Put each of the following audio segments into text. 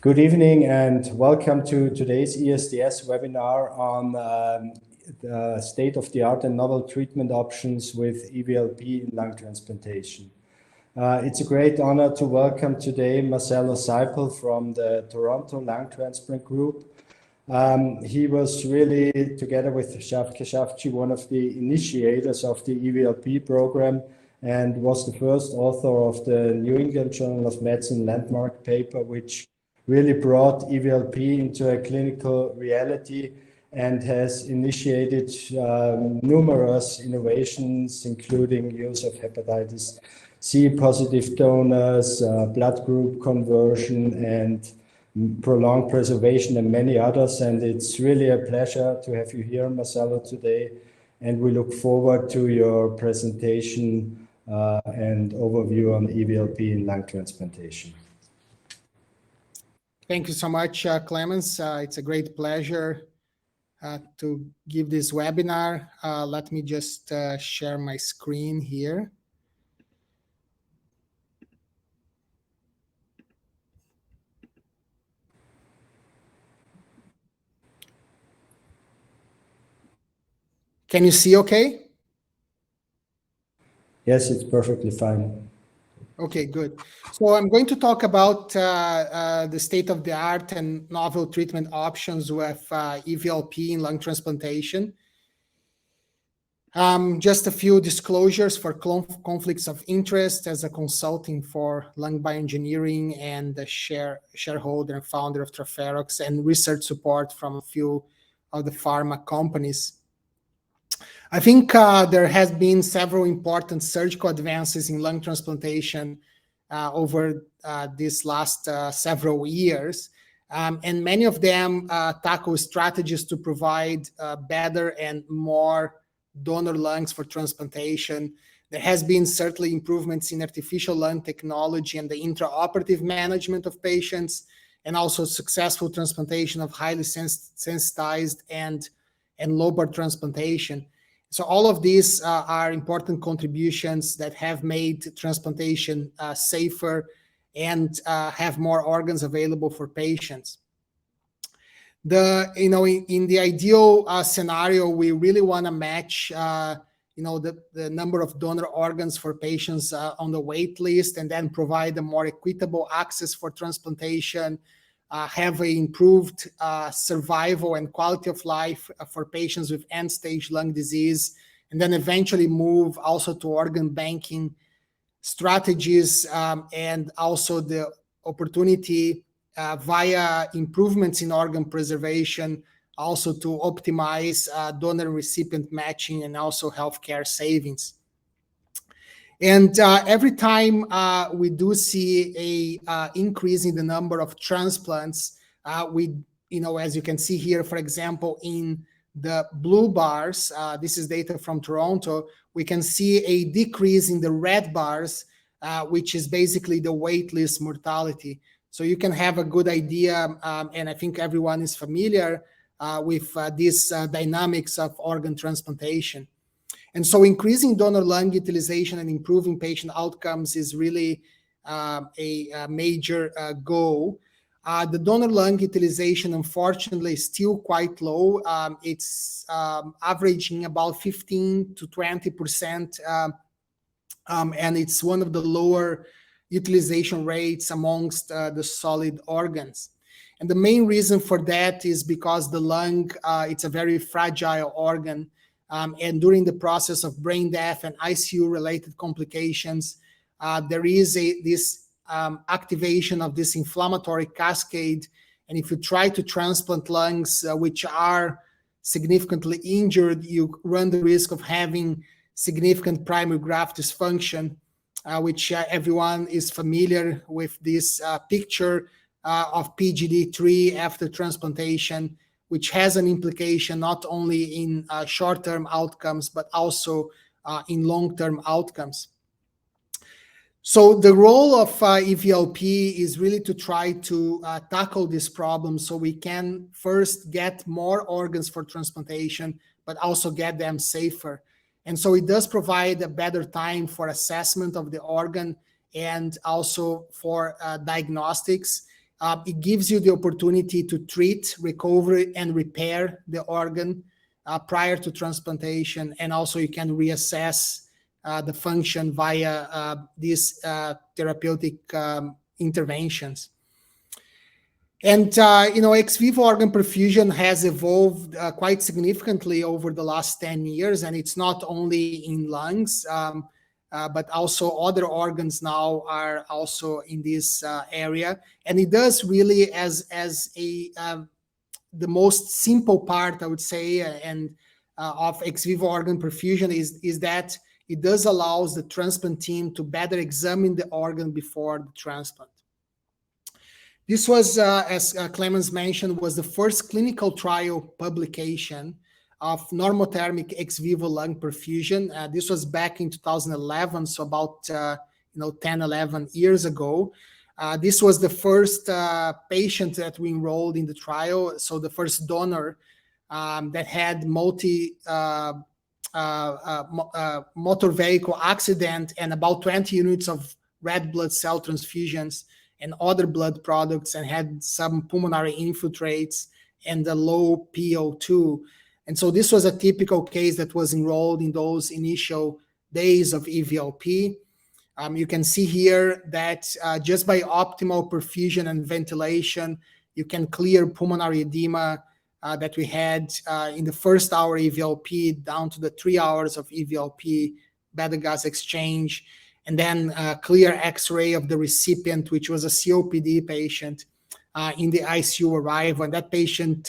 Good evening and welcome to today's ESTS webinar on the state-of-the-art and novel treatment options with EVLP in lung transplantation. It's a great honor to welcome today Marcelo Seipel from the Toronto Lung Transplant Group. He was really, together with Shavke Shavci, one of the initiators of the EVLP program and was the first author of the New England Journal of Medicine landmark paper, which really brought EVLP into a clinical reality and has initiated numerous innovations, including use of hepatitis C positive donors, blood group conversion, and prolonged preservation, and many others. And it's really a pleasure to have you here, Marcelo, today. And we look forward to your presentation and overview on EVLP in lung transplantation. Thank you so much, Clemens. It's a great pleasure to give this webinar. Let me just share my screen here. Can you see okay? Yes, it's perfectly fine. Okay, good. So I'm going to talk about the state-of-the-art and novel treatment options with EVLP in lung transplantation. Just a few disclosures for conflicts of interest as a consulting for lung bioengineering and the shareholder and founder of Traferox, and research support from a few of the pharma companies. I think there has been several important surgical advances in lung transplantation over these last several years. And many of them tackle strategies to provide better and more donor lungs for transplantation. There has been certainly improvements in artificial lung technology and the intraoperative management of patients, and also successful transplantation of highly sensitized and lobar transplantation. So all of these are important contributions that have made transplantation safer and have more organs available for patients. In the ideal scenario, we really want to match the number of donor organs for patients on the wait list, and then provide a more equitable access for transplantation, have an improved survival and quality of life for patients with end-stage lung disease, and then eventually move also to organ banking strategies, and also the opportunity via improvements in organ preservation, also to optimize donor recipient matching and also healthcare savings. And every time we do see a increase in the number of transplants, as you can see here, for example, in the blue bars, this is data from Toronto, we can see a decrease in the red bars, which is basically the waitlist mortality. So you can have a good idea, and I think everyone is familiar with these dynamics of organ transplantation. And so increasing donor lung utilization and improving patient outcomes is really a major goal. The donor lung utilization, unfortunately, is still quite low. It's averaging about 15 to 20%, and it's one of the lower utilization rates amongst the solid organs. And the main reason for that is because the lung, it's a very fragile organ. And during the process of brain death and ICU-related complications, there is this activation of this inflammatory cascade. And if you try to transplant lungs which are significantly injured, you run the risk of having significant primary graft dysfunction, which everyone is familiar with this picture of PGD3 after transplantation, which has an implication not only in short-term outcomes, but also in long-term outcomes. So the role of EVLP is really to try to tackle this problem so we can first get more organs for transplantation, but also get them safer. And so it does provide a better time for assessment of the organ and also for diagnostics. It gives you the opportunity to treat, recover, and repair the organ prior to transplantation, and also you can reassess the function via these therapeutic interventions. And ex vivo organ perfusion has evolved quite significantly over the last 10 years, and it's not only in lungs, but also other organs now are also in this area. And it does really as a the most simple part, I would say, and of ex vivo organ perfusion is that it does allows the transplant team to better examine the organ before the transplant. This was, as Clemens mentioned, was the first clinical trial publication of normothermic ex vivo lung perfusion. This was back in 2011, so about 10, 11 years ago. This was the first patient that we enrolled in the trial, so the first donor that had motor vehicle accident and about 20 units of red blood cell transfusions and other blood products, and had some pulmonary infiltrates and a low PO2. And so this was a typical case that was enrolled in those initial days of EVLP. You can see here that just by optimal perfusion and ventilation, you can clear pulmonary edema that we had in the first hour EVLP down to the 3 hours of EVLP bed gas exchange, and then clear X-ray of the recipient, which was a COPD patient in the ICU arrival. And that patient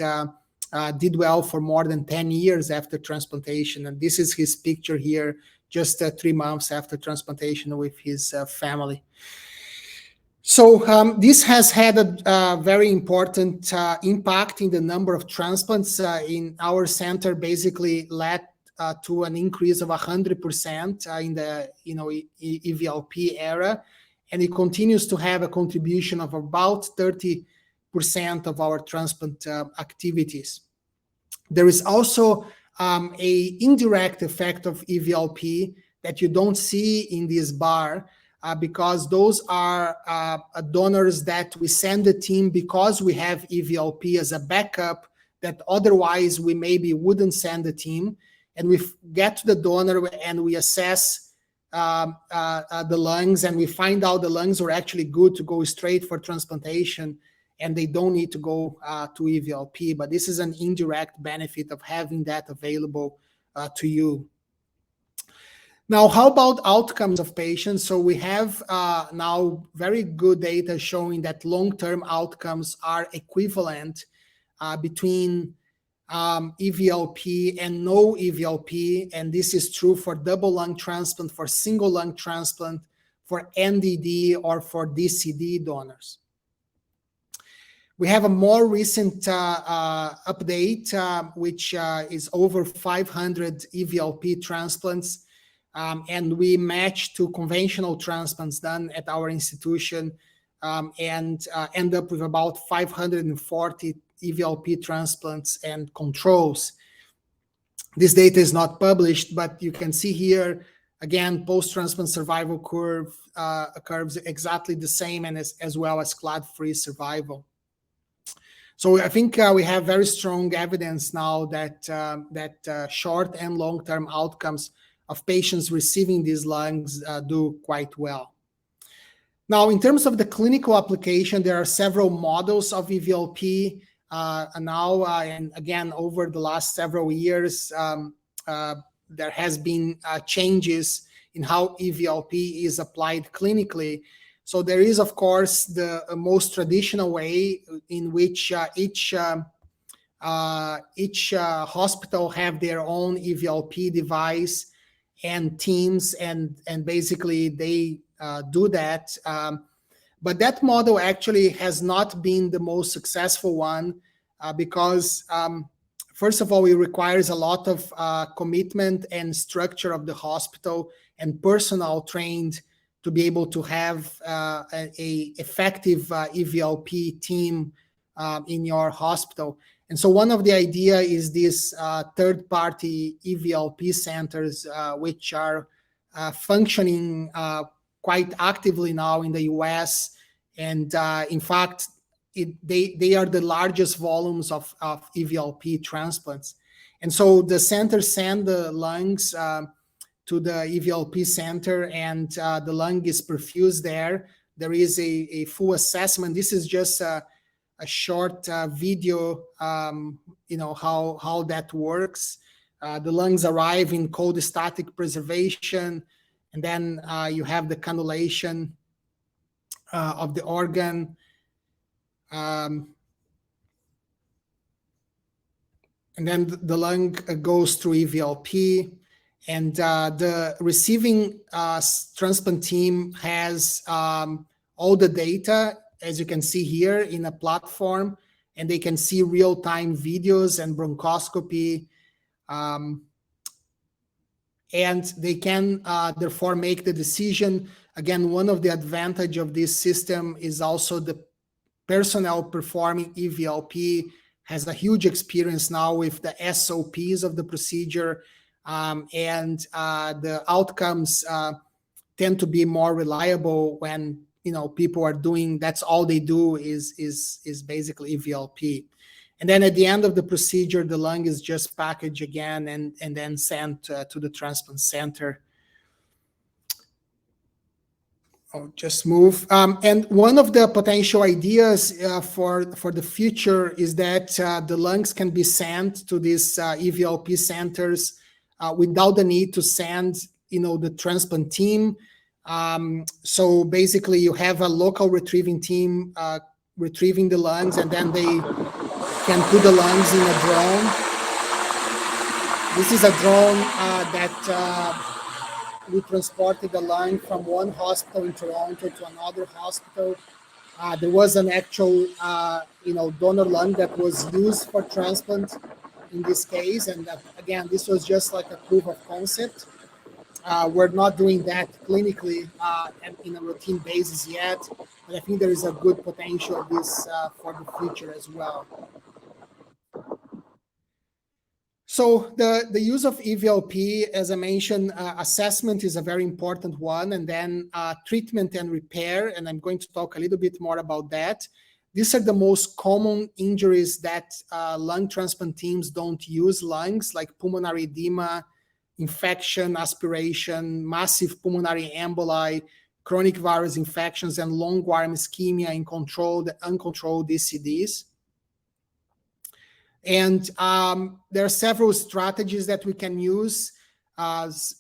did well for more than 10 years after transplantation. And this is his picture here, just 3 months after transplantation with his family. So this has had a very important impact in the number of transplants in our center. Basically led to an increase of 100% in the EVLP era, and it continues to have a contribution of about 30% of our transplant activities. There is also a indirect effect of EVLP that you don't see in this bar, because those are donors that we send the team because we have EVLP as a backup that otherwise we maybe wouldn't send the team. And we get to the donor and we assess the lungs, and we find out the lungs are actually good to go straight for transplantation, and they don't need to go to EVLP. But this is an indirect benefit of having that available to you. Now, how about outcomes of patients? So we have now very good data showing that long-term outcomes are equivalent between EVLP and no EVLP, and this is true for double lung transplant, for single lung transplant, for NDD, or for DCD donors. We have a more recent update, which is over 500 EVLP transplants, and we match to conventional transplants done at our institution, and end up with about 540 EVLP transplants and controls. This data is not published, but you can see here, again, post-transplant survival curves exactly the same, and as well as clot-free survival. So I think we have very strong evidence now that short and long-term outcomes of patients receiving these lungs do quite well. Now, in terms of the clinical application, there are several models of EVLP. And again, over the last several years, there has been changes in how EVLP is applied clinically. So there is, of course, the most traditional way in which each hospital have their own EVLP device and teams, and basically they do that. But that model actually has not been the most successful one because, first of all, it requires a lot of commitment and structure of the hospital and personnel trained to be able to have a effective EVLP team in your hospital. And so one of the idea is these third-party EVLP centers, which are functioning quite actively now in the US. And in fact, they are the largest volumes of EVLP transplants. And so the center send the lungs to the EVLP center, and the lung is perfused there. There is a full assessment. This is just a short video, how that works. The lungs arrive in cold static preservation, and then you have the cannulation of the organ. And then the lung goes through EVLP, and the receiving transplant team has all the data, as you can see here, in a platform, and they can see real-time videos and bronchoscopy, and they can therefore make the decision. Again, one of the advantage of this system is also the personnel performing EVLP has a huge experience now with the SOPs of the procedure, and the outcomes tend to be more reliable when people are doing, that's all they do is basically EVLP. And then at the end of the procedure, the lung is just packaged again and then sent to the transplant center. I'll just move. And one of the potential ideas for the future is that the lungs can be sent to these EVLP centers without the need to send, the transplant team. So basically, you have a local retrieving team retrieving the lungs, and then they can put the lungs in a drone. This is a drone that we transported the lung from one hospital in Toronto to another hospital. There was an actual, donor lung that was used for transplant in this case. And again, this was just like a proof of concept. We're not doing that clinically in a routine basis yet, but I think there is a good potential of this for the future as well. So the use of EVLP, as I mentioned, assessment is a very important one, and then treatment and repair, and I'm going to talk a little bit more about that. These are the most common injuries that lung transplant teams don't use lungs, like pulmonary edema, infection, aspiration, massive pulmonary emboli, chronic virus infections, and long-arm ischemia in controlled and uncontrolled DCDs. And there are several strategies that we can use,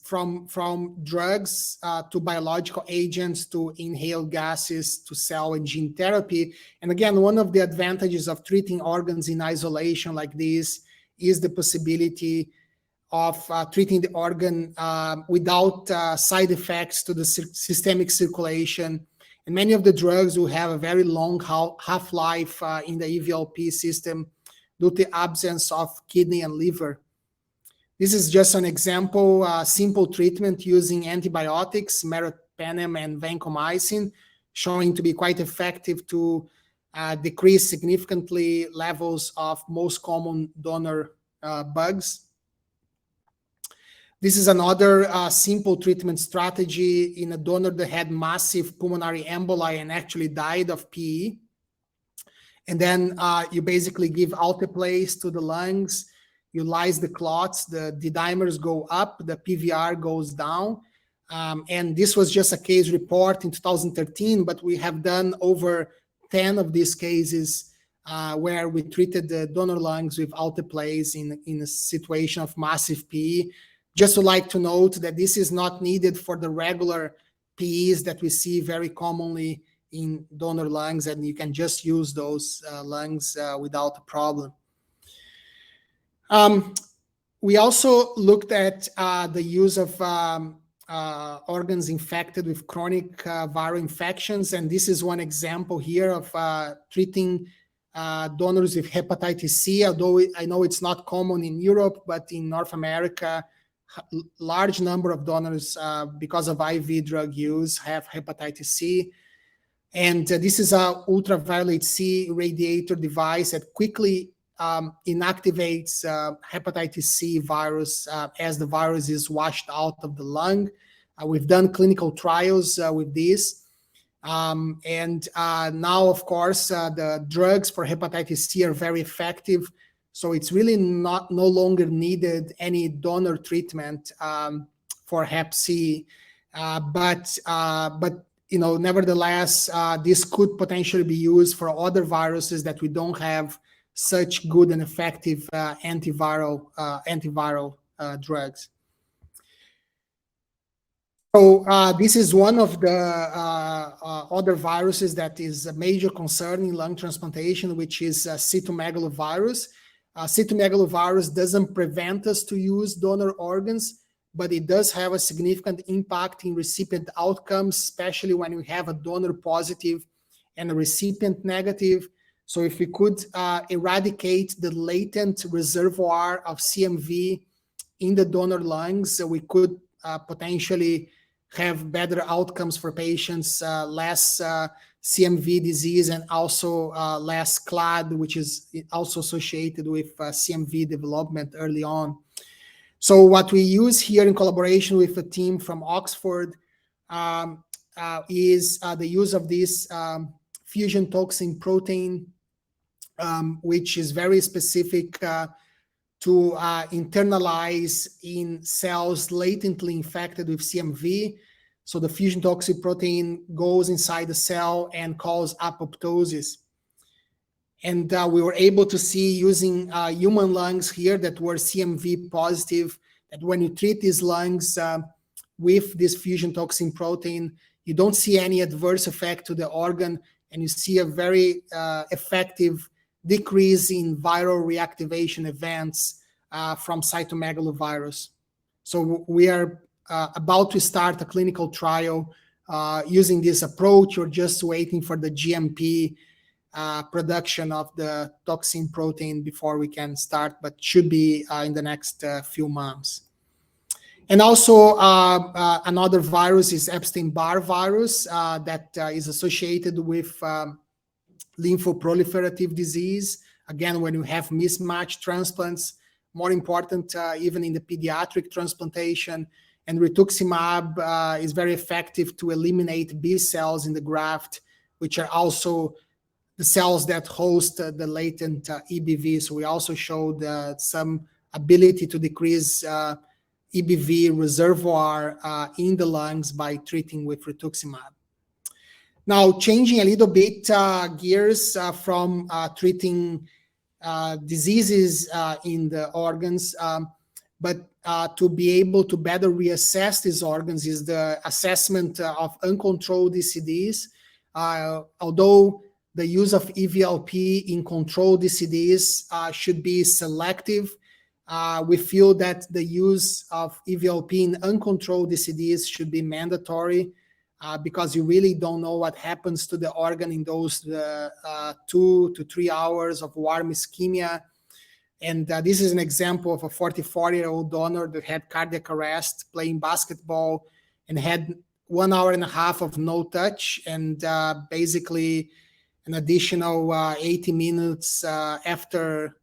from drugs to biological agents to inhaled gases to cell and gene therapy. And again, one of the advantages of treating organs in isolation like this is the possibility of treating the organ without side effects to the systemic circulation. And many of the drugs will have a very long half-life in the EVLP system due to the absence of kidney and liver. This is just an example, simple treatment using antibiotics, meropenem and vancomycin, showing to be quite effective to decrease significantly levels of most common donor bugs. This is another simple treatment strategy in a donor that had massive pulmonary emboli and actually died of PE. And then you basically give alteplase to the lungs, you lyse the clots, the D-dimers go up, the PVR goes down. And this was just a case report in 2013, but we have done over 10 of these cases where we treated the donor lungs with alteplase in a situation of massive PE. Just would like to note that this is not needed for the regular PEs that we see very commonly in donor lungs, and you can just use those lungs without a problem. We also looked at the use of organs infected with chronic viral infections, and this is one example here of treating donors with hepatitis C, although I know it's not common in Europe, but in North America, large number of donors, because of IV drug use, have hepatitis C. And this is a ultraviolet C radiator device that quickly inactivates hepatitis C virus as the virus is washed out of the lung. We've done clinical trials with this. Now, of course, the drugs for hepatitis C are very effective. So it's really no longer needed any donor treatment for Hep C. But nevertheless, this could potentially be used for other viruses that we don't have such good and effective antiviral drugs. So this is one of the other viruses that is a major concern in lung transplantation, which is cytomegalovirus. Cytomegalovirus doesn't prevent us to use donor organs, but it does have a significant impact in recipient outcomes, especially when we have a donor positive and a recipient negative. So if we could eradicate the latent reservoir of CMV in the donor lungs, we could potentially have better outcomes for patients, less CMV disease, and also less CLAD, which is also associated with CMV development early on. So what we use here in collaboration with a team from Oxford is the use of this fusion toxin protein, which is very specific to internalize in cells latently infected with CMV. So the fusion toxin protein goes inside the cell and causes apoptosis. And we were able to see using human lungs here that were CMV positive, that when you treat these lungs with this fusion toxin protein, you don't see any adverse effect to the organ, and you see a very effective decrease in viral reactivation events from cytomegalovirus. So we are about to start a clinical trial using this approach. We're just waiting for the GMP production of the toxin protein before we can start, but should be in the next few months. And also another virus is Epstein-Barr virus that is associated with lymphoproliferative disease. Again, when you have mismatched transplants, more important even in the pediatric transplantation. And rituximab is very effective to eliminate B cells in the graft, which are also the cells that host the latent EBV. So we also showed some ability to decrease EBV reservoir in the lungs by treating with rituximab. Now, changing a little bit gears from treating diseases in the organs, but to be able to better reassess these organs is the assessment of uncontrolled DCDs. Although the use of EVLP in controlled DCDs should be selective, we feel that the use of EVLP in uncontrolled DCDs should be mandatory because you really don't know what happens to the organ in those 2 to 3 hours of warm ischemia. And this is an example of a 44-year-old donor that had cardiac arrest playing basketball and had 1 hour and a half of no touch, and basically an additional 80 minutes after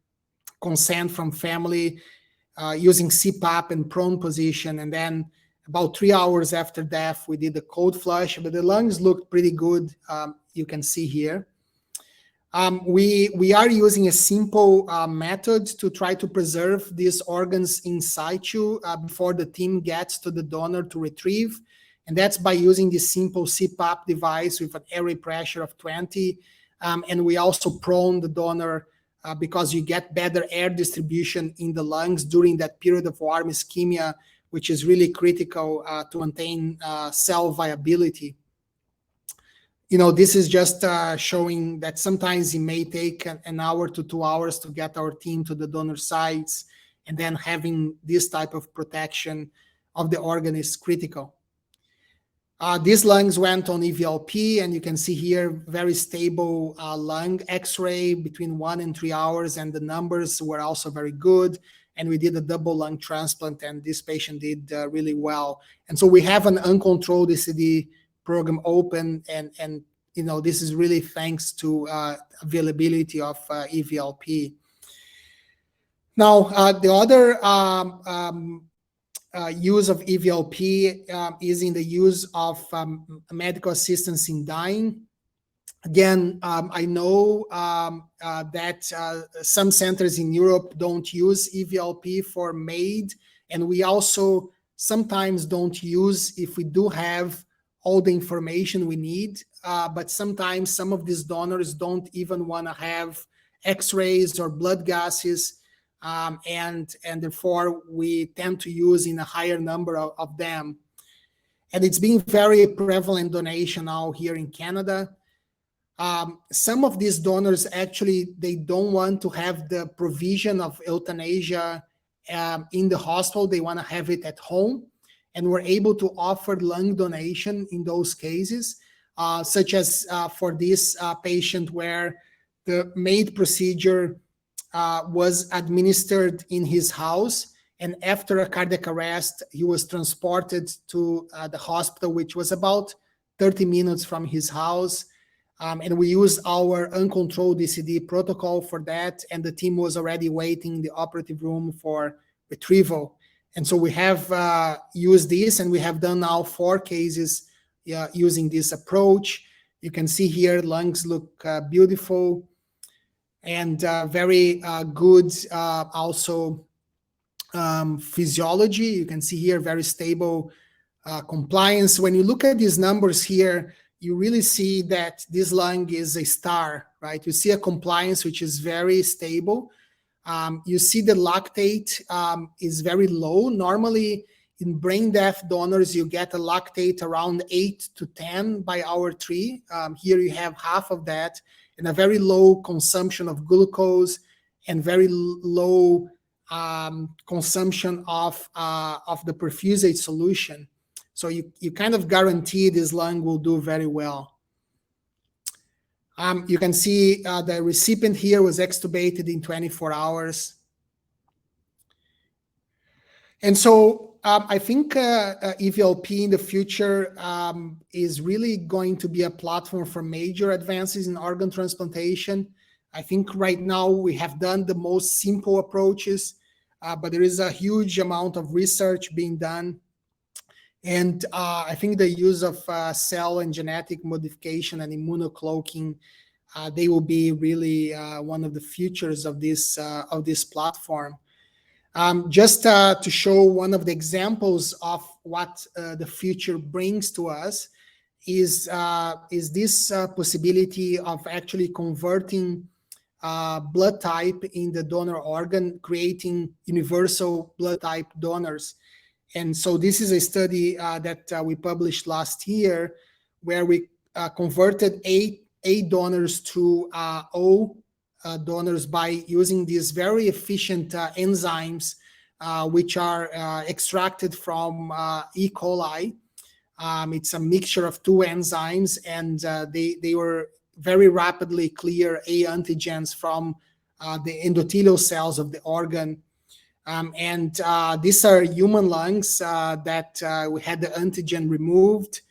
consent from family using CPAP and prone position. And then about 3 hours after death, we did the cold flush, but the lungs looked pretty good. You can see here. We are using a simple method to try to preserve these organs in situ before the team gets to the donor to retrieve. And that's by using this simple CPAP device with an airway pressure of 20. And we also prone the donor because you get better air distribution in the lungs during that period of warm ischemia, which is really critical to maintain cell viability. This is just showing that sometimes it may take an hour to 2 hours to get our team to the donor sites, and then having this type of protection of the organ is critical. These lungs went on EVLP, and you can see here very stable lung X-ray between 1 and 3 hours, and the numbers were also very good. And we did a double lung transplant, and this patient did really well. And so we have an uncontrolled DCD program open, and this is really thanks to availability of EVLP. Now, the other use of EVLP is in the use of medical assistance in dying. Again, I know that some centers in Europe don't use EVLP for MAID, and we also sometimes don't use if we do have all the information we need, but sometimes some of these donors don't even want to have X-rays or blood gases, and therefore we tend to use in a higher number of them. And it's been very prevalent donation now here in Canada. Some of these donors actually, they don't want to have the provision of euthanasia in the hospital. They want to have it at home. And we're able to offer lung donation in those cases, such as for this patient where the MAID procedure was administered in his house. And after a cardiac arrest, he was transported to the hospital, which was about 30 minutes from his house. And we used our uncontrolled DCD protocol for that. And the team was already waiting in the operative room for retrieval. And so we have used this, and we have done now 4 cases using this approach. You can see here, lungs look beautiful and very good also physiology. You can see here very stable compliance. When you look at these numbers here, you really see that this lung is a star, right? You see a compliance which is very stable. You see the lactate is very low. Normally in brain death donors, you get a lactate around 8 to 10 by hour 3. Here you have half of that, and a very low consumption of glucose and very low consumption of the perfusate solution. So you kind of guarantee this lung will do very well. You can see the recipient here was extubated in 24 hours. And so I think EVLP in the future is really going to be a platform for major advances in organ transplantation. I think right now we have done the most simple approaches, but there is a huge amount of research being done. And I think the use of cell and genetic modification and immunocloaking, they will be really one of the futures of this platform. Just to show one of the examples of what the future brings to us is this possibility of actually converting blood type in the donor organ, creating universal blood type donors. And so this is a study that we published last year, where we converted A donors to O donors by using these very efficient enzymes, which are extracted from E. coli. It's a mixture of 2 enzymes, and they were very rapidly clear A antigens from the endothelial cells of the organ. And these are human lungs that we had the antigen removed.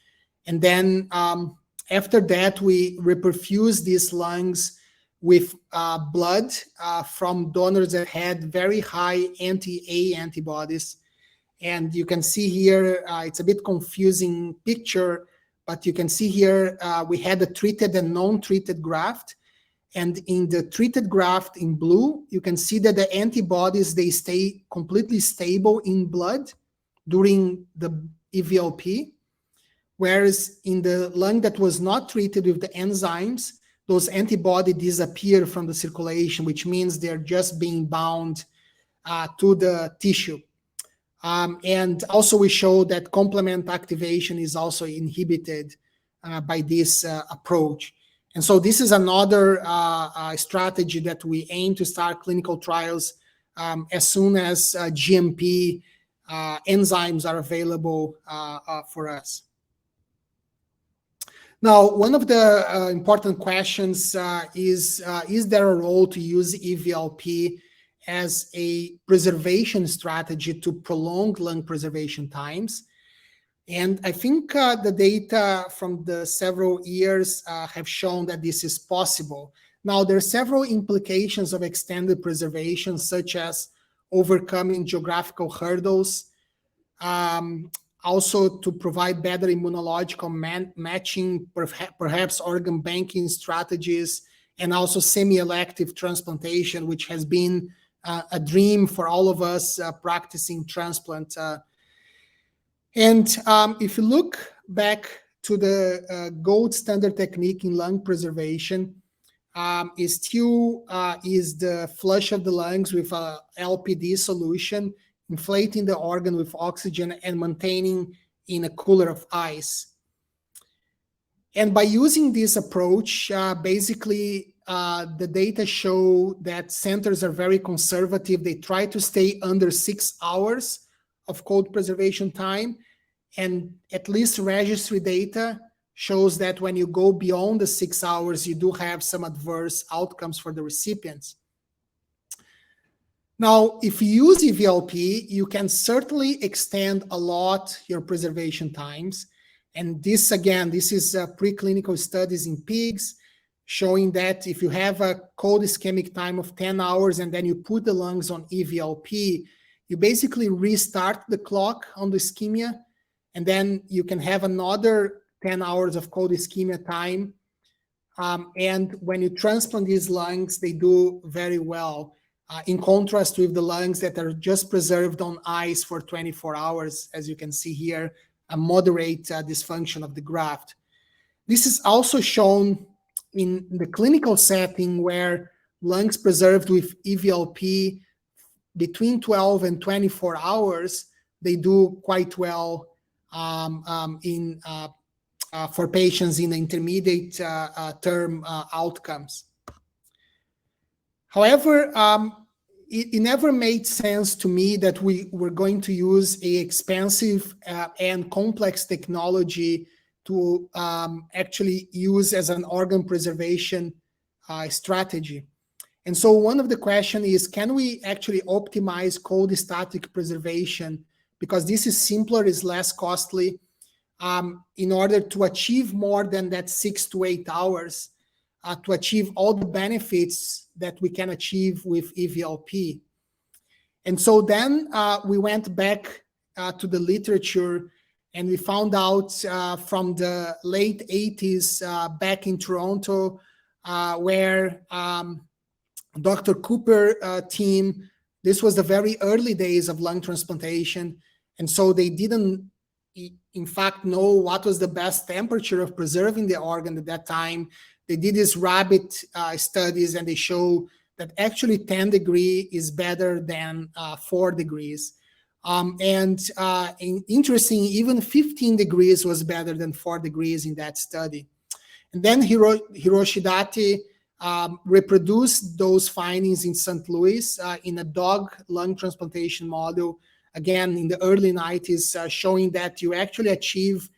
And then after that, we reperfused these lungs with blood from donors that had very high anti-A antibodies. And you can see here, it's a bit confusing picture, but you can see here we had a treated and non-treated graft. And in the treated graft in blue, you can see that the antibodies, they stay completely stable in blood during the EVLP. Whereas in the lung that was not treated with the enzymes, those antibodies disappear from the circulation, which means they're just being bound to the tissue. And also we show that complement activation is also inhibited by this approach. And so this is another strategy that we aim to start clinical trials as soon as GMP enzymes are available for us. Now, one of the important questions is there a role to use EVLP as a preservation strategy to prolong lung preservation times? And I think the data from the several years have shown that this is possible. Now, there are several implications of extended preservation, such as overcoming geographical hurdles, also to provide better immunological matching, perhaps organ banking strategies, and also semi-elective transplantation, which has been a dream for all of us practicing transplant. If you look back to the gold standard technique in lung preservation, is still is the flush of the lungs with a LPD solution, inflating the organ with oxygen and maintaining in a cooler of ice. And by using this approach, basically the data show that centers are very conservative. They try to stay under 6 hours of cold preservation time. And at least registry data shows that when you go beyond the 6 hours, you do have some adverse outcomes for the recipients. Now, if you use EVLP, you can certainly extend a lot your preservation times. And this, again, this is preclinical studies in pigs showing that if you have a cold ischemic time of 10 hours and then you put the lungs on EVLP, you basically restart the clock on the ischemia, and then you can have another 10 hours of cold ischemia time. And when you transplant these lungs, they do very well, in contrast with the lungs that are just preserved on ice for 24 hours, as you can see here, a moderate dysfunction of the graft. This is also shown in the clinical setting where lungs preserved with EVLP between 12 and 24 hours, they do quite well for patients in intermediate term outcomes. However, it never made sense to me that we were going to use a expensive and complex technology to actually use as an organ preservation strategy. And so one of the questions is, can we actually optimize cold static preservation? Because this is simpler, is less costly, in order to achieve more than that 6 to 8 hours, to achieve all the benefits that we can achieve with EVLP. And so then we went back to the literature, and we found out from the late 80s back in Toronto, where Dr. Cooper team, this was the very early days of lung transplantation. And so they didn't, in fact, know what was the best temperature of preserving the organ at that time. They did these rabbit studies, and they show that actually 10 degrees is better than 4 degrees. Interesting, even 15 degrees was better than 4 degrees in that study. And then Hiroshi Date reproduced those findings in St. Louis in a dog lung transplantation model, again, in the early 90s, showing that you actually achieve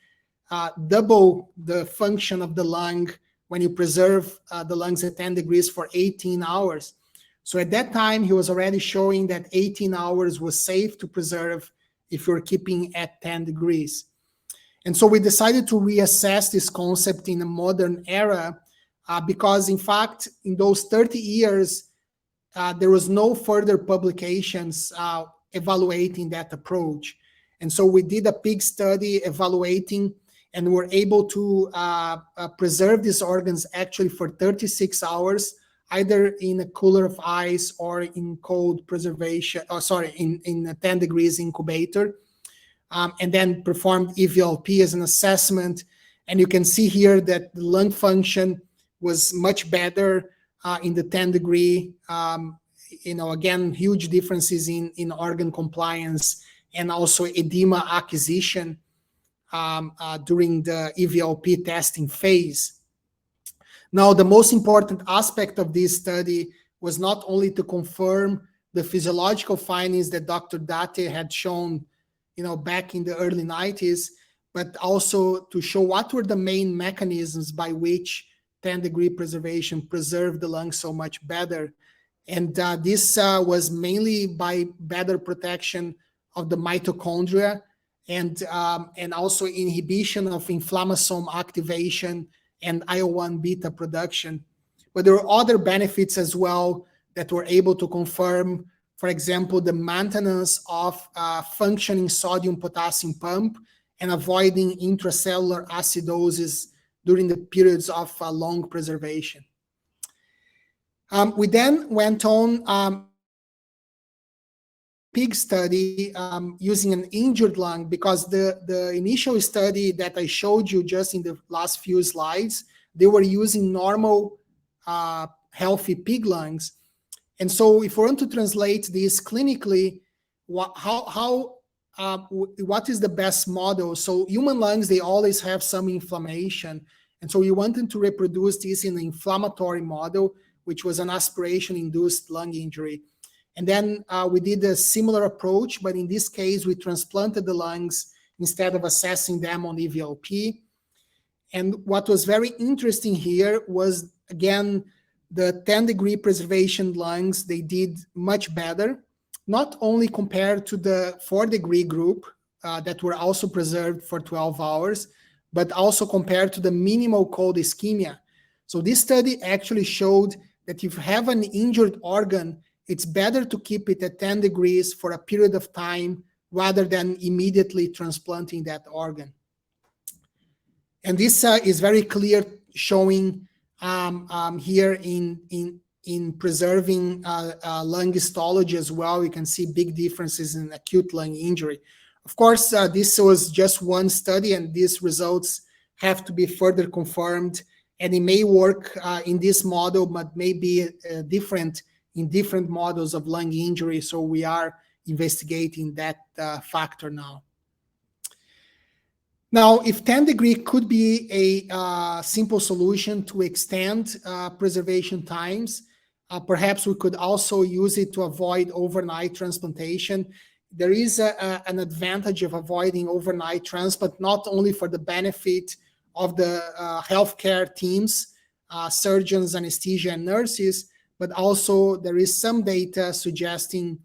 double the function of the lung when you preserve the lungs at 10 degrees for 18 hours. So at that time, he was already showing that 18 hours was safe to preserve if you're keeping at 10 degrees. And so we decided to reassess this concept in a modern era because, in fact, in those 30 years, there was no further publications evaluating that approach. And so we did a pig study evaluating, and were able to preserve these organs actually for 36 hours, either in a cooler of ice or in cold preservation, in a 10 degrees incubator, and then performed EVLP as an assessment. And you can see here that the lung function was much better in the 10 degree, again, huge differences in organ compliance and also edema acquisition during the EVLP testing phase. Now, the most important aspect of this study was not only to confirm the physiological findings that Dr. Date had shown, back in the early 90s, but also to show what were the main mechanisms by which 10-degree preservation preserved the lungs so much better. And this was mainly by better protection of the mitochondria and also inhibition of inflammasome activation and IL-1 beta production. But there were other benefits as well that were able to confirm. for example, the maintenance of functioning sodium-potassium pump and avoiding intracellular acidosis during the periods of long preservation. We then went on pig study using an injured lung, because the initial study that I showed you just in the last few slides, they were using normal healthy pig lungs. And so if we want to translate this clinically, what is the best model? So human lungs, they always have some inflammation. And so we wanted to reproduce this in an inflammatory model, which was an aspiration-induced lung injury. And then we did a similar approach, but in this case, we transplanted the lungs instead of assessing them on EVLP. And what was very interesting here was, again, the 10-degree preservation lungs, they did much better, not only compared to the 4-degree group that were also preserved for 12 hours, but also compared to the minimal cold ischemia. So this study actually showed that if you have an injured organ, it's better to keep it at 10 degrees for a period of time rather than immediately transplanting that organ. And this is very clear, showing here in preserving lung histology as well. You can see big differences in acute lung injury. Of course, this was just one study, and these results have to be further confirmed, and it may work in this model, but may be different in different models of lung injury. So we are investigating that factor now. Now, if 10 degree could be a simple solution to extend preservation times, perhaps we could also use it to avoid overnight transplantation. There is an advantage of avoiding overnight transplant, not only for the benefit of the healthcare teams, surgeons, anesthesia, and nurses, but also there is some data suggesting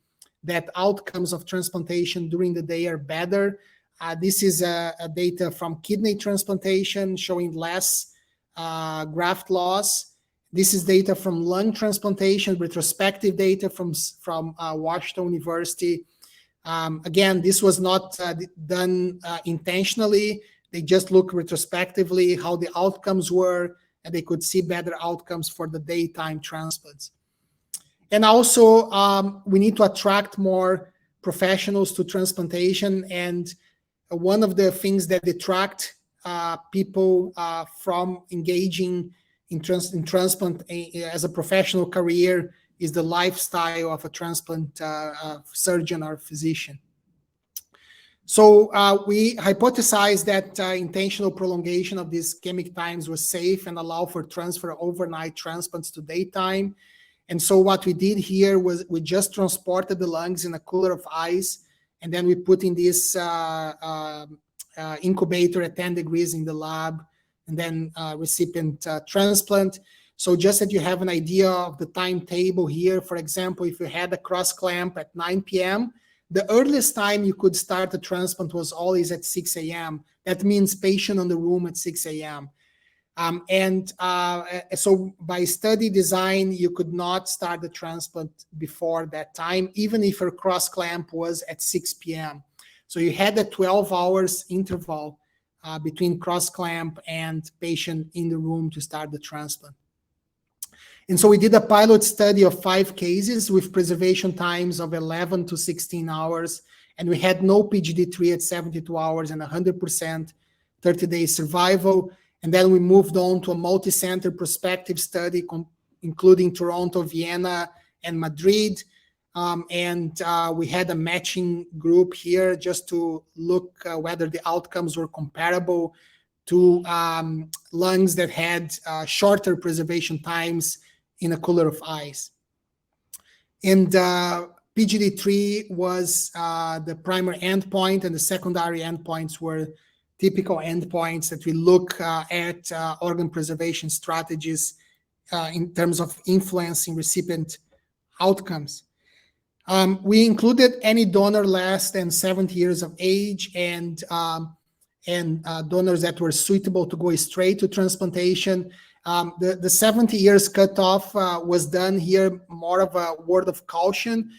that outcomes of transplantation during the day are better. This is data from kidney transplantation showing less graft loss. This is data from lung transplantation, retrospective data from Washington University. Again, this was not done intentionally. They just looked retrospectively how the outcomes were, and they could see better outcomes for the daytime transplants. And also, we need to attract more professionals to transplantation, and one of the things that detract people from engaging in transplant as a professional career is the lifestyle of a transplant surgeon or physician. So we hypothesized that intentional prolongation of these ischemic times was safe and allow for transfer of overnight transplants to daytime. And so what we did here was we just transported the lungs in a cooler of ice, and then we put in this incubator at 10 degrees in the lab, and then recipient transplant. So just that you have an idea of the timetable here, for example, if you had a cross clamp at 9 p.m., the earliest time you could start a transplant was always at 6 a.m. That means patient on the room at 6 a.m. So by study design, you could not start the transplant before that time, even if your cross clamp was at 6 p.m. So you had a 12 hours interval between cross clamp and patient in the room to start the transplant. And so we did a pilot study of 5 cases with preservation times of 11 to 16 hours, and we had no PGD3 at 72 hours and 100% 30-day survival. And then we moved on to a multi-center prospective study, including Toronto, Vienna, and Madrid. We had a matching group here just to look whether the outcomes were comparable to lungs that had shorter preservation times in a cooler of ice. And PGD3 was the primary endpoint, and the secondary endpoints were typical endpoints that we look at organ preservation strategies in terms of influencing recipient outcomes. We included any donor less than 70 years of age and donors that were suitable to go straight to transplantation. The 70 years cutoff was done here more of a word of caution.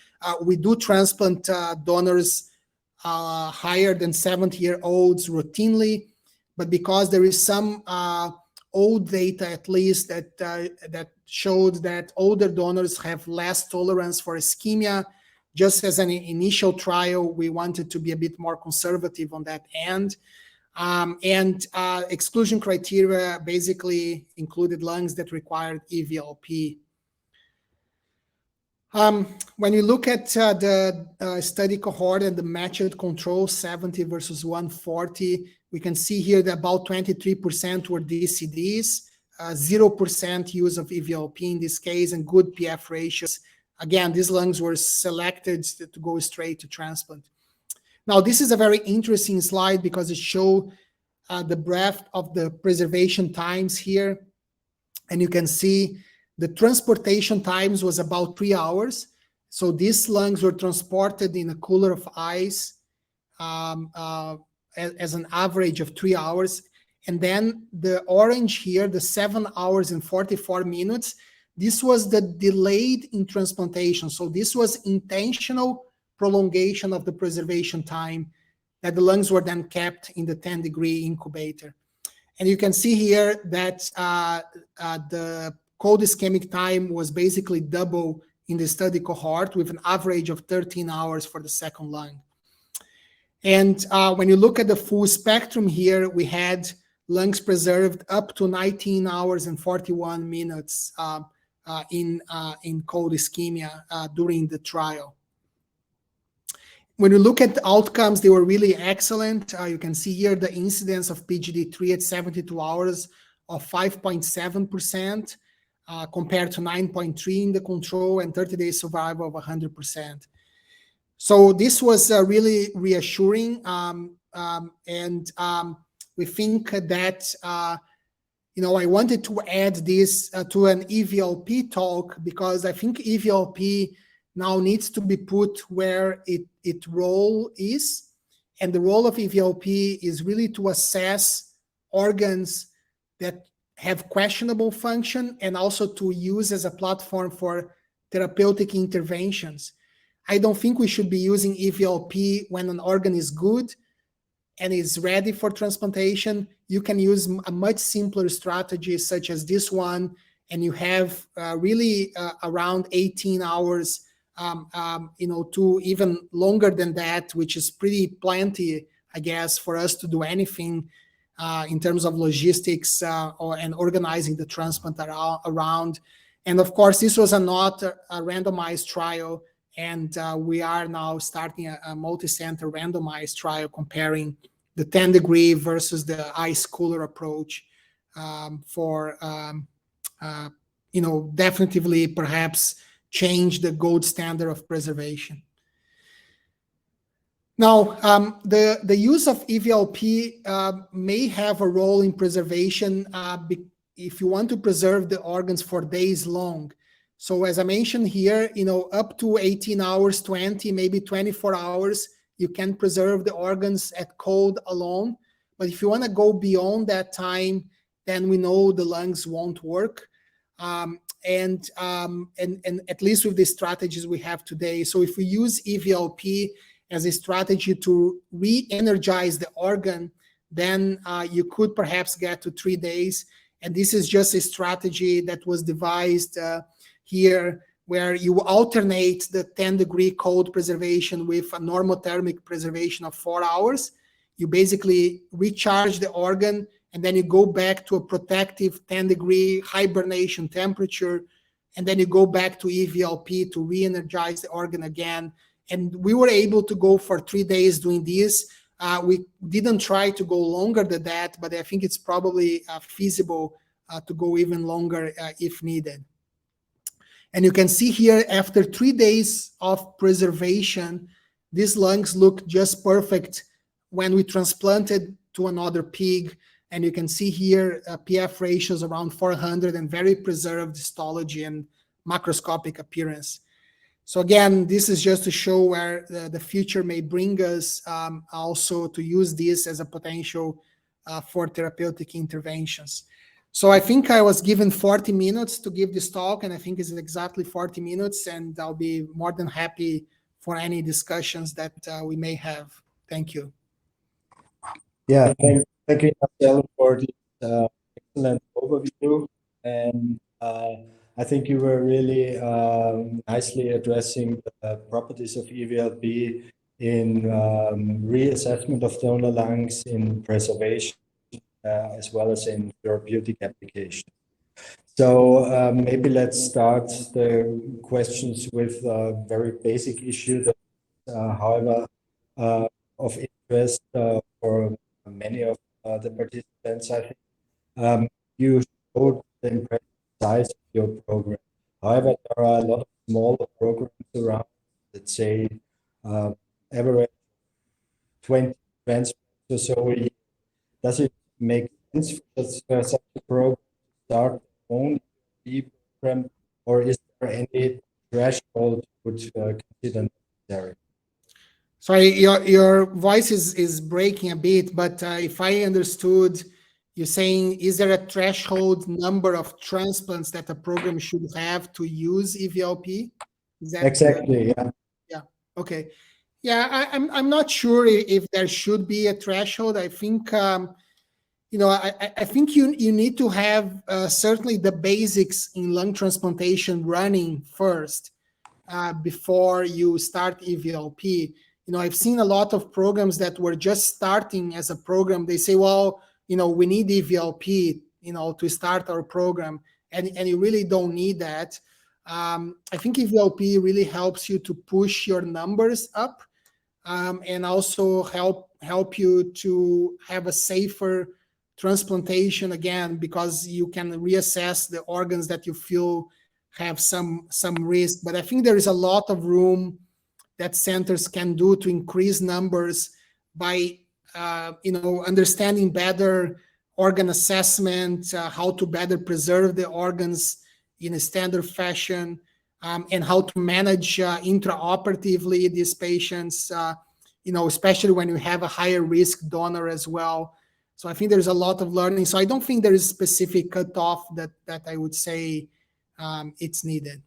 We do transplant donors higher than 70-year-olds routinely, but because there is some old data, at least, that showed that older donors have less tolerance for ischemia, just as an initial trial, we wanted to be a bit more conservative on that end. Exclusion criteria basically included lungs that required EVLP. When you look at the study cohort and the matched control, 70 versus 140, we can see here that about 23% were DCDs, 0% use of EVLP in this case, and good PF ratios. Again, these lungs were selected to go straight to transplant. Now, this is a very interesting slide because it shows the breadth of the preservation times here. And you can see the transportation times was about 3 hours. So these lungs were transported in a cooler of ice as an average of 3 hours. And then the orange here, the 7 hours and 44 minutes, this was the delayed in transplantation. So this was intentional prolongation of the preservation time that the lungs were then kept in the 10-degree incubator. And you can see here that the cold ischemic time was basically double in the study cohort with an average of 13 hours for the second lung. And when you look at the full spectrum here, we had lungs preserved up to 19 hours and 41 minutes in cold ischemia during the trial. When you look at the outcomes, they were really excellent. You can see here the incidence of PGD3 at 72 hours of 5.7% compared to 9.3 in the control and 30-day survival of 100%. So this was really reassuring. We think that, I wanted to add this to an EVLP talk because I think EVLP now needs to be put where its role is. And the role of EVLP is really to assess organs that have questionable function and also to use as a platform for therapeutic interventions. I don't think we should be using EVLP when an organ is good and is ready for transplantation. You can use a much simpler strategy such as this one, and you have really around 18 hours to even longer than that, which is pretty plenty, I guess, for us to do anything in terms of logistics and organizing the transplant around. And of course, this was not a randomized trial, and we are now starting a multi-center randomized trial comparing the 10-degree versus the ice cooler approach for definitively perhaps change the gold standard of preservation. Now, the use of EVLP may have a role in preservation if you want to preserve the organs for days long. So as I mentioned here, up to 18 hours, 20, maybe 24 hours, you can preserve the organs at cold alone. But if you want to go beyond that time, then we know the lungs won't work. And at least with the strategies we have today. So if we use EVLP as a strategy to re-energize the organ, then you could perhaps get to 3 days. And this is just a strategy that was devised here, where you alternate the 10-degree cold preservation with a normothermic preservation of 4 hours. You basically recharge the organ, and then you go back to a protective 10-degree hibernation temperature, and then you go back to EVLP to re-energize the organ again. And we were able to go for 3 days doing this. We didn't try to go longer than that, but I think it's probably feasible to go even longer if needed. And you can see here, after 3 days of preservation, these lungs look just perfect when we transplanted to another pig. And you can see here PF ratios around 400 and very preserved histology and macroscopic appearance. So again, this is just to show where the future may bring us also to use this as a potential for therapeutic interventions. So I think I was given 40 minutes to give this talk, and I think it's exactly 40 minutes, and I'll be more than happy for any discussions that we may have. Thank you. Yeah, thank you, Marcelo, for this excellent overview. And I think you were really nicely addressing the properties of EVLP in reassessment of donor lungs, in preservation, as well as in therapeutic application. So maybe let's start the questions with a very basic issue that, however, of interest for many of the participants. I think you showed the impressive size of your program. However, there are a lot of smaller programs around, let's say, average 20 transplants or so a year. Does it make sense for such a program to start their own EVLP program, or is there any threshold you would consider necessary? Sorry, your voice is breaking a bit, but if I understood, you're saying, is there a threshold number of transplants that a program should have to use EVLP? Is that exactly? Yeah. Yeah. Okay. Yeah, I'm not sure if there should be a threshold. I think I think you need to have certainly the basics in lung transplantation running first before you start EVLP. I've seen a lot of programs that were just starting as a program. They say, well, we need EVLP, to start our program, and you really don't need that. I think EVLP really helps you to push your numbers up, and also help you to have a safer transplantation again, because you can reassess the organs that you feel have some risk. But I think there is a lot of room that centers can do to increase numbers by understanding better organ assessment, how to better preserve the organs in a standard fashion, and how to manage intraoperatively these patients, especially when you have a higher risk donor as well. So I think there's a lot of learning. So I don't think there is specific cutoff that I would say it's needed.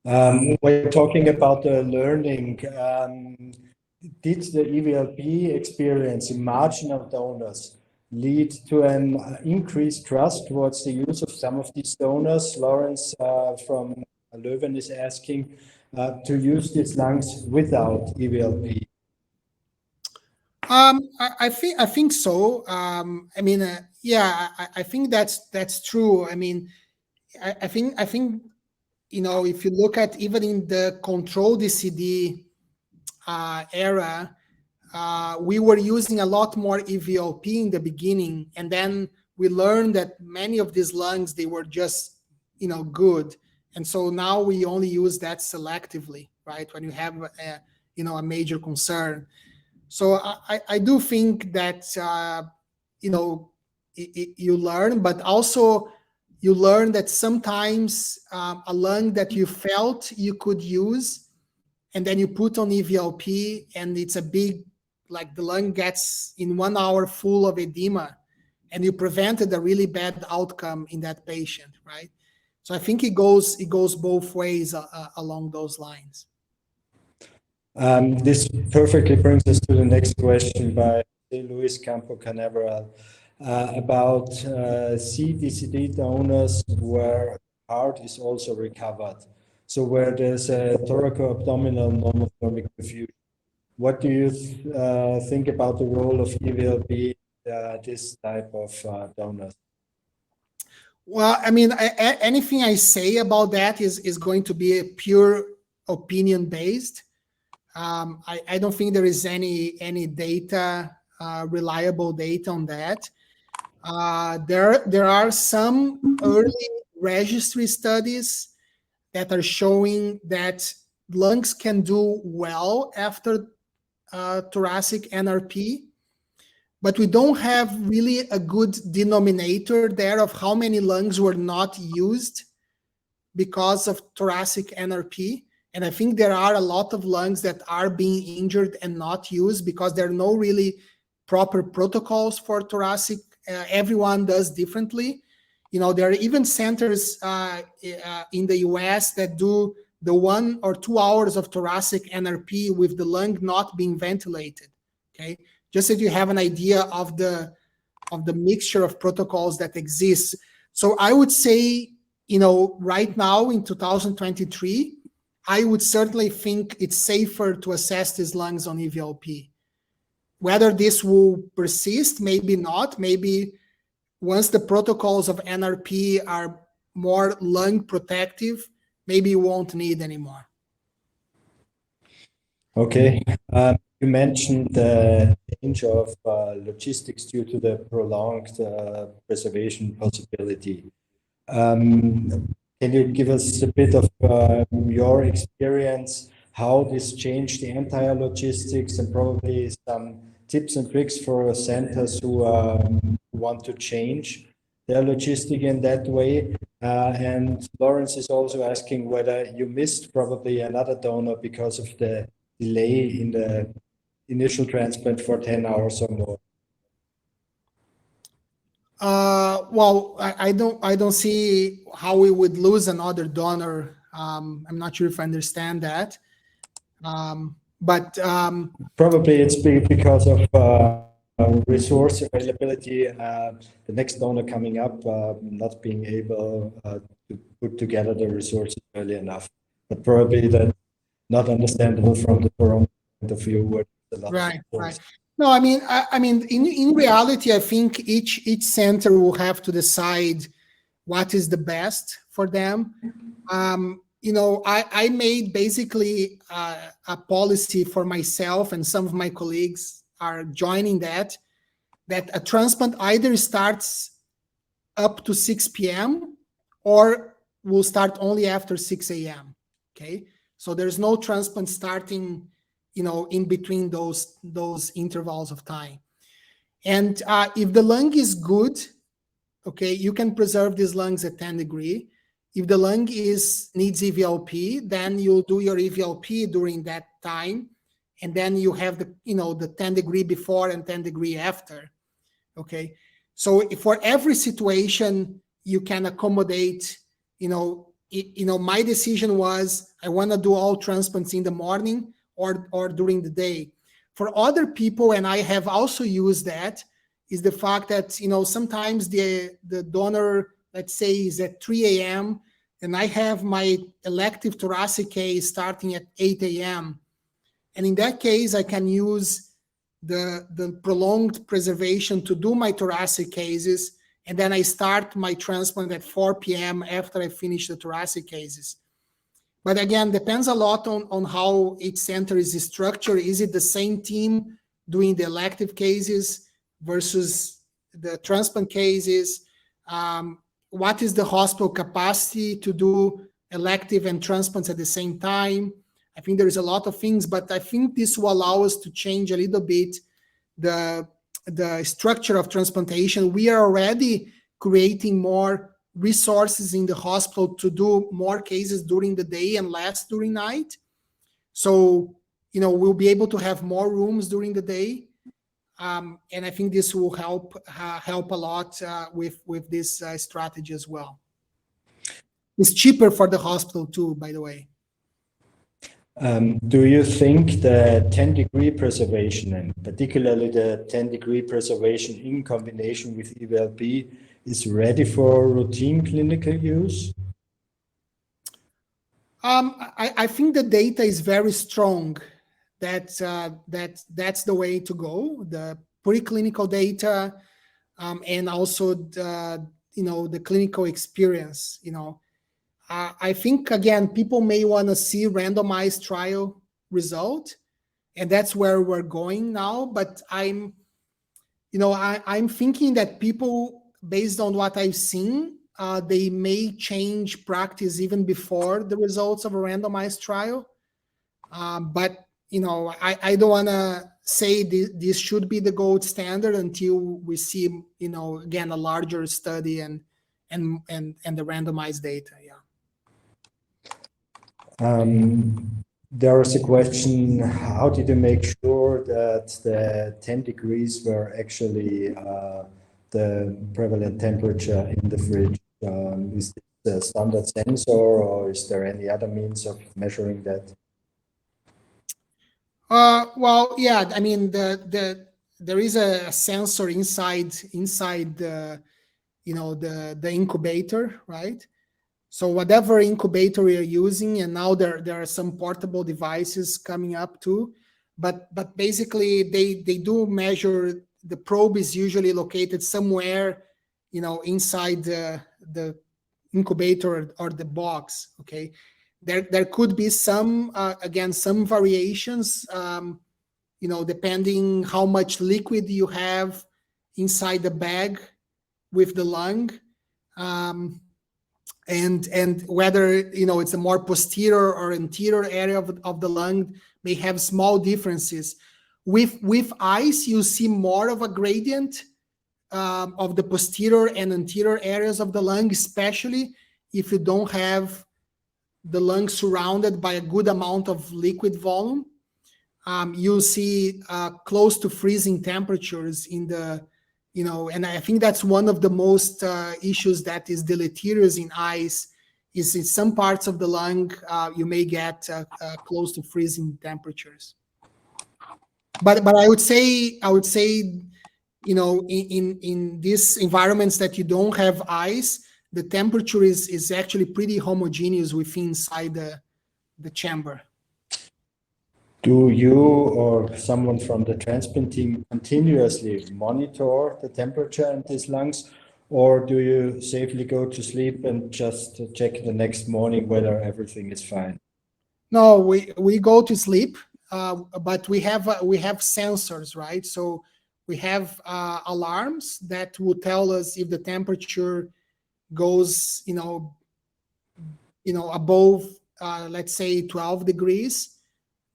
When you're talking about the learning, did the EVLP experience in marginal donors lead to an increased trust towards the use of some of these donors? Lawrence from Leuven is asking to use these lungs without EVLP. I think so. I think that's true. I mean, I think if you look at even in the control DCD era, we were using a lot more EVLP in the beginning, and then we learned that many of these lungs, they were just good, and so now we only use that selectively, right, when you have a major concern. So I do think that you learn, but also you learn that sometimes a lung that you felt you could use, and then you put on EVLP, and it's a big, like the lung gets in 1 hour full of edema, and you prevented a really bad outcome in that patient, right? So I think it goes both ways along those lines. This perfectly brings us to the next question by Luis Campo Canaveral about CDCD donors where heart is also recovered. So where there's a thoracoabdominal normothermic perfusion. What do you think about the role of EVLP, this type of donors? Well, I mean, anything I say about that is going to be a pure opinion based. I don't think there is any data, reliable data on that. There are some early registry studies that are showing that lungs can do well after thoracic NRP, but we don't have really a good denominator there of how many lungs were not used because of thoracic NRP. And I think there are a lot of lungs that are being injured and not used because there are no really proper protocols for thoracic. Everyone does differently. There are even centers in the US that do the 1 or 2 hours of thoracic NRP with the lung not being ventilated, okay? Just so you have an idea of the mixture of protocols that exists. So I would say, you know, right now in 2023, I would certainly think it's safer to assess these lungs on EVLP. Whether this will persist, maybe not. Maybe once the protocols of NRP are more lung protective, maybe you won't need anymore. Okay. You mentioned the change of logistics due to the prolonged preservation possibility. Can you give us a bit of your experience, how this changed the entire logistics, and probably some tips and tricks for centers who want to change their logistic in that way? And Lawrence is also asking whether you missed probably another donor because of the delay in the initial transplant for 10 hours or more. Well, I don't see how we would lose another donor. I'm not sure if I understand that. Probably it's because of resource availability, the next donor coming up not being able to put together the resources early enough. But probably that's not understandable from the Corona point of view. Right. No, I mean, in reality, I think each center will have to decide what is the best for them. You know, I made basically a policy for myself, and some of my colleagues are joining that a transplant either starts up to 6 p.m. or will start only after 6 a.m. Okay, so there's no transplant starting, you know, in between those intervals of time. And if the lung is good, okay, you can preserve these lungs at 10 degree. If the lung needs EVLP, then you'll do your EVLP during that time, and then you have the 10 degree before and 10 degree after. Okay, so for every situation you can accommodate. My decision was I want to do all transplants in the morning or during the day. For other people, and I have also used that, is the fact that sometimes the donor, let's say, is at 3 a.m. and I have my elective thoracic case starting at 8 a.m. And in that case, I can use the prolonged preservation to do my thoracic cases, and then I start my transplant at 4 p.m. after I finish the thoracic cases. But again, depends a lot on how each center is structured. Is it the same team doing the elective cases versus the transplant cases? What is the hospital capacity to do elective and transplants at the same time? I think there is a lot of things, but I think this will allow us to change a little bit the structure of transplantation. We are already creating more resources in the hospital to do more cases during the day and less during night. So, we'll be able to have more rooms during the day. And I think this will help a lot with this strategy as well. It's cheaper for the hospital too, by the way. Do you think the 10-degree preservation, and particularly the 10-degree preservation in combination with EVLP, is ready for routine clinical use? I think the data is very strong that that's the way to go. The preclinical data and also the clinical experience. I think, again, people may want to see randomized trial result, and that's where we're going now. But I'm thinking that people, based on what I've seen, they may change practice even before the results of a randomized trial. But I don't want to say this should be the gold standard until we see, again, a larger study and the randomized data. Yeah. There was a question, how did you make sure that the 10 degrees were actually the prevalent temperature in the fridge? Is this the standard sensor, or is there any other means of measuring that? Well, yeah, I mean, there is a sensor inside the, the incubator, right? So whatever incubator you're using, and now there are some portable devices coming up too, but basically they do measure. The probe is usually located somewhere, inside the incubator or the box. Okay, there could be some some variations, depending how much liquid you have inside the bag with the lung. And whether it's a more posterior or anterior area of the lung may have small differences. With ice, you see more of a gradient of the posterior and anterior areas of the lung, especially if you don't have the lung surrounded by a good amount of liquid volume. You'll see close to freezing temperatures in the, and I think that's one of the most issues that is deleterious in ice, is in some parts of the lung, you may get close to freezing temperatures. But I would say, in these environments that you don't have ice, the temperature is actually pretty homogeneous within inside the chamber. Do you or someone from the transplant team continuously monitor the temperature in these lungs, or do you safely go to sleep and just check the next morning whether everything is fine? No, we go to sleep, but we have sensors, right? So we have alarms that will tell us if the temperature goes, above, let's say 12 degrees.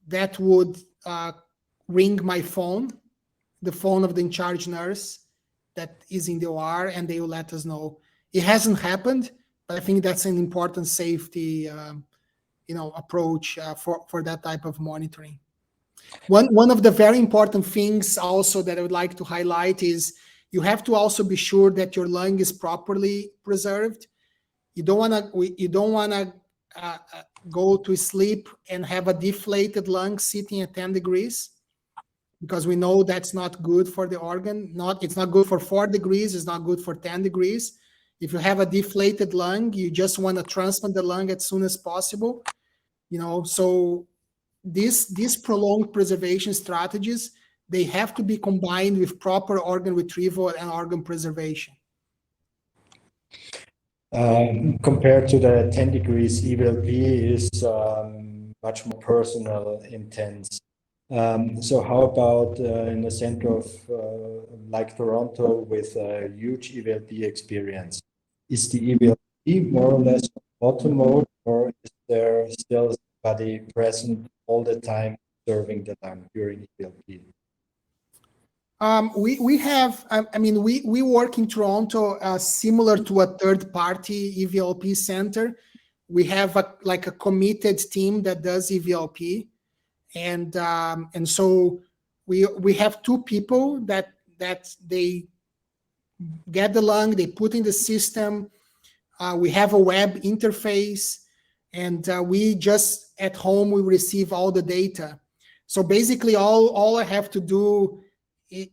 That would ring my phone, the phone of the in-charge nurse that is in the OR, and they will let us know. It hasn't happened, but I think that's an important safety, approach for that type of monitoring. One of the very important things also that I would like to highlight is you have to also be sure that your lung is properly preserved. You don't want to go to sleep and have a deflated lung sitting at 10 degrees, because we know that's not good for the organ. It's not good for 4 degrees. It's not good for 10 degrees. If you have a deflated lung, you just want to transplant the lung as soon as possible. So these prolonged preservation strategies, they have to be combined with proper organ retrieval and organ preservation. Compared to the 10 degrees, EVLP is much more personal intense. So how about in the center of like Toronto with a huge EVLP experience? Is the EVLP more or less auto mode, or is there still somebody present all the time serving the lung during EVLP? We have, we work in Toronto similar to a third-party EVLP center. We have a committed team that does EVLP, and so we have 2 people that they get the lung, they put in the system. We have a web interface, and we just at home we receive all the data. So basically, all I have to do,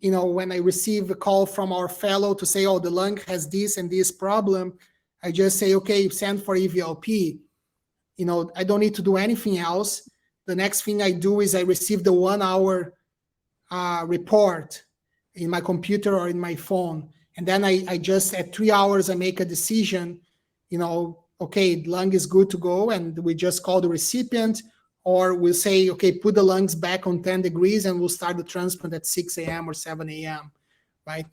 when I receive a call from our fellow to say, oh, the lung has this and this problem, I just say, okay, send for EVLP. I don't need to do anything else. The next thing I do is I receive the 1 hour report in my computer or in my phone. And then I just, at 3 hours, I make a decision, okay, lung is good to go. And we just call the recipient, or we'll say, okay, put the lungs back on 10 degrees and we'll start the transplant at 6 a.m. or 7 a.m., right?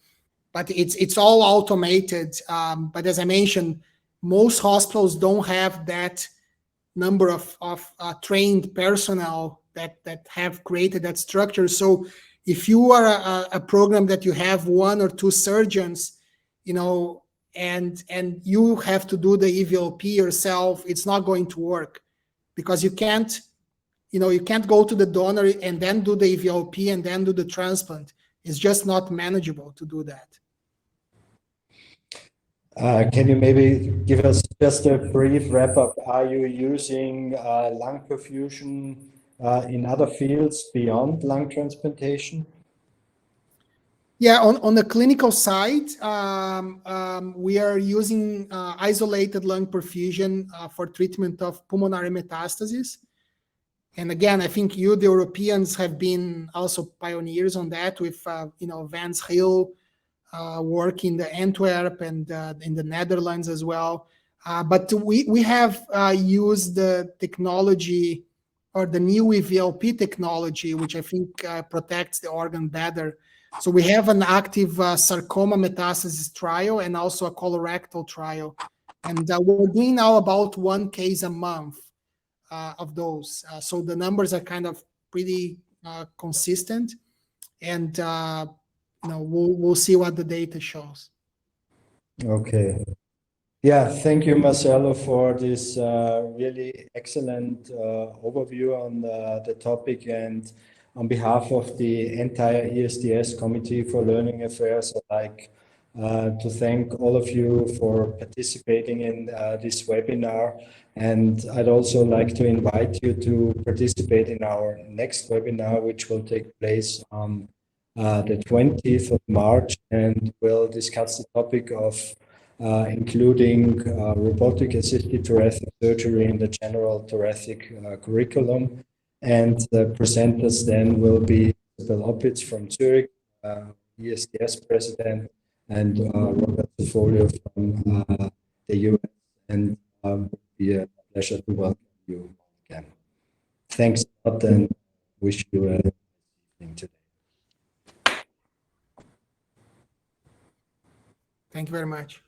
But it's all automated. But as I mentioned, most hospitals don't have that number of trained personnel that have created that structure. So if you are a program that you have 1 or 2 surgeons, and you have to do the EVLP yourself, it's not going to work, because you can't go to the donor and then do the EVLP and then do the transplant. It's just not manageable to do that. Can you maybe give us just a brief wrap-up? Are you using lung perfusion in other fields beyond lung transplantation? Yeah, on the clinical side, we are using isolated lung perfusion for treatment of pulmonary metastases. And again, I think the Europeans have been also pioneers on that with, Vance Hill work in the Antwerp and in the Netherlands as well. But we have used the technology or the new EVLP technology, which I think protects the organ better. So we have an active sarcoma metastasis trial and also a colorectal trial. And we're doing now about 1 case a month of those. So the numbers are kind of pretty consistent. And we'll see what the data shows. Okay. Yeah, thank you, Marcelo, for this really excellent overview on the topic. And on behalf of the entire ESTS Committee for Learning Affairs, I'd like to thank all of you for participating in this webinar. And I'd also like to invite you to participate in our next webinar, which will take place on the 20th of March, and we'll discuss the topic of including robotic-assisted thoracic surgery in the general thoracic curriculum. And the presenters then will be Bill Oppitz from Zurich, ESTS president, and Robert Cifolio from the US. And it will be a pleasure to welcome you again. Thanks a lot, and wish you a nice evening today. Thank you very much.